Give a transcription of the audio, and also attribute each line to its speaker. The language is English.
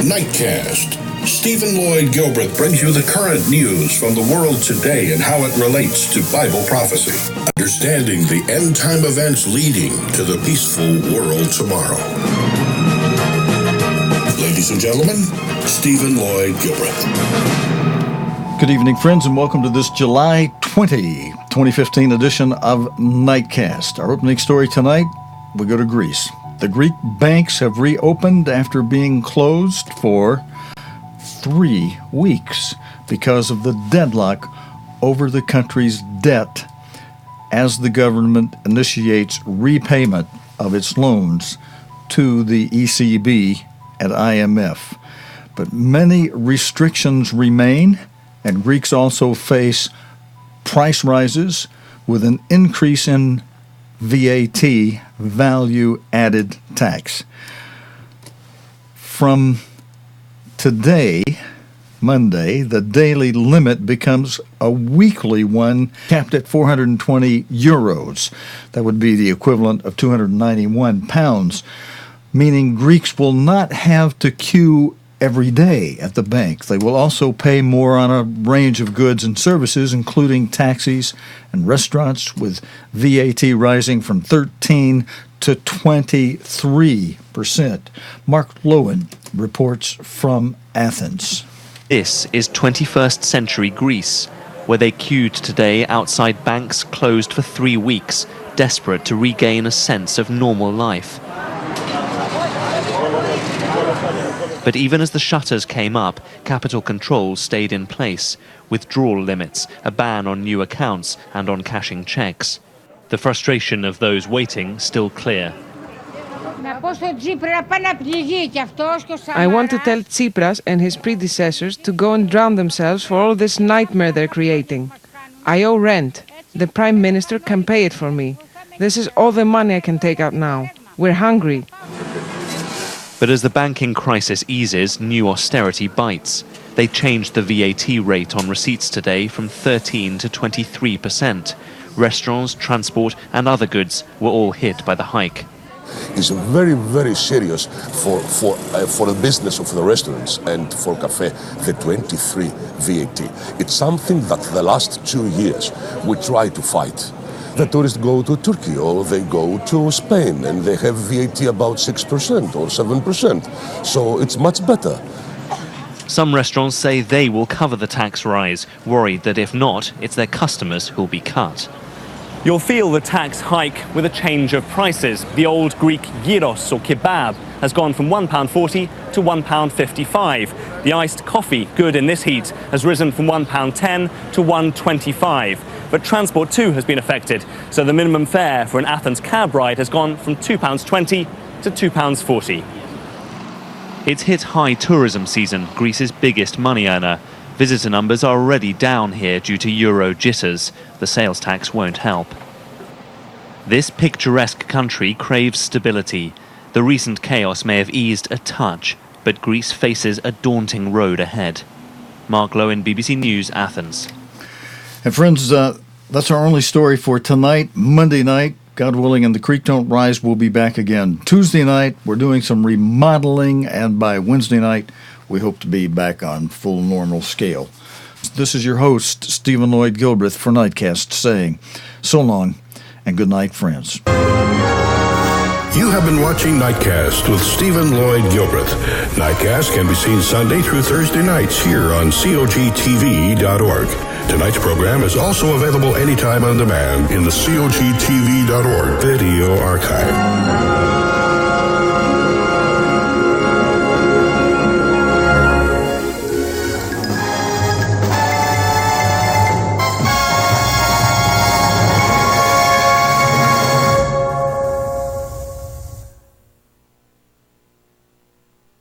Speaker 1: Nightcast. Stephen Lloyd Gilbreth brings you the current news from the world today and how it relates to Bible prophecy. Understanding the end-time events leading to the peaceful world tomorrow. Ladies and gentlemen, Stephen Lloyd Gilbreth.
Speaker 2: Good evening, friends, and welcome to this July 2015 edition of Nightcast. Our opening story tonight, we go to Greece. The Greek banks have reopened after being closed for 3 weeks because of the deadlock over the country's debt as the government initiates repayment of its loans to the ECB and IMF. But many restrictions remain, and Greeks also face price rises with an increase in VAT, value-added tax. From today, Monday, the daily limit becomes a weekly one capped at 420 euros. That would be the equivalent of 291 pounds, meaning Greeks will not have to queue every day at the bank. They will also pay more on a range of goods and services, including taxis and restaurants, with VAT rising from 13 to 23%. Mark Lowen reports from Athens.
Speaker 3: This is 21st century Greece, where they queued today outside banks closed for 3 weeks, desperate to regain a sense of normal life. But even as the shutters came up, capital controls stayed in place. Withdrawal limits, a ban on new accounts and on cashing checks. The frustration of those waiting still clear.
Speaker 4: I want to tell Tsipras and his predecessors to go and drown themselves for all this nightmare they're creating. I owe rent. The Prime Minister can pay it for me. This is all the money I can take out now. We're hungry.
Speaker 3: But as the banking crisis eases, new austerity bites. They changed the VAT rate on receipts today from 13 to 23%. Restaurants, transport and other goods were all hit by the hike.
Speaker 5: It's very, very serious for the business of the restaurants and for cafe, the 23 VAT. It's something that the last 2 years we try to fight. The tourists go to Turkey or they go to Spain and they have VAT about 6% or 7%. So it's much better.
Speaker 3: Some restaurants say they will cover the tax rise, worried that if not, it's their customers who'll be cut.
Speaker 6: You'll feel the tax hike with a change of prices. The old Greek gyros or kebab has gone from £1.40 to £1.55. The iced coffee, good in this heat, has risen from £1.10 to £1.25. But transport too has been affected, so the minimum fare for an Athens cab ride has gone from £2.20 to £2.40.
Speaker 3: It's hit high tourism season, Greece's biggest money earner. Visitor numbers are already down here due to Euro jitters. The sales tax won't help. This picturesque country craves stability. The recent chaos may have eased a touch, but Greece faces a daunting road ahead. Mark Lowen, BBC News, Athens.
Speaker 2: And friends, that's our only story for tonight. Monday night, God willing, and the creek don't rise, we'll be back again. Tuesday night, we're doing some remodeling, and by Wednesday night, we hope to be back on full normal scale. This is your host, Stephen Lloyd Gilbreth, for Nightcast, saying so long and good night, friends.
Speaker 1: You have been watching Nightcast with Stephen Lloyd Gilbreth. Nightcast can be seen Sunday through Thursday nights here on COGTV.org. Tonight's program is also available anytime on demand in the COGTV.org video archive.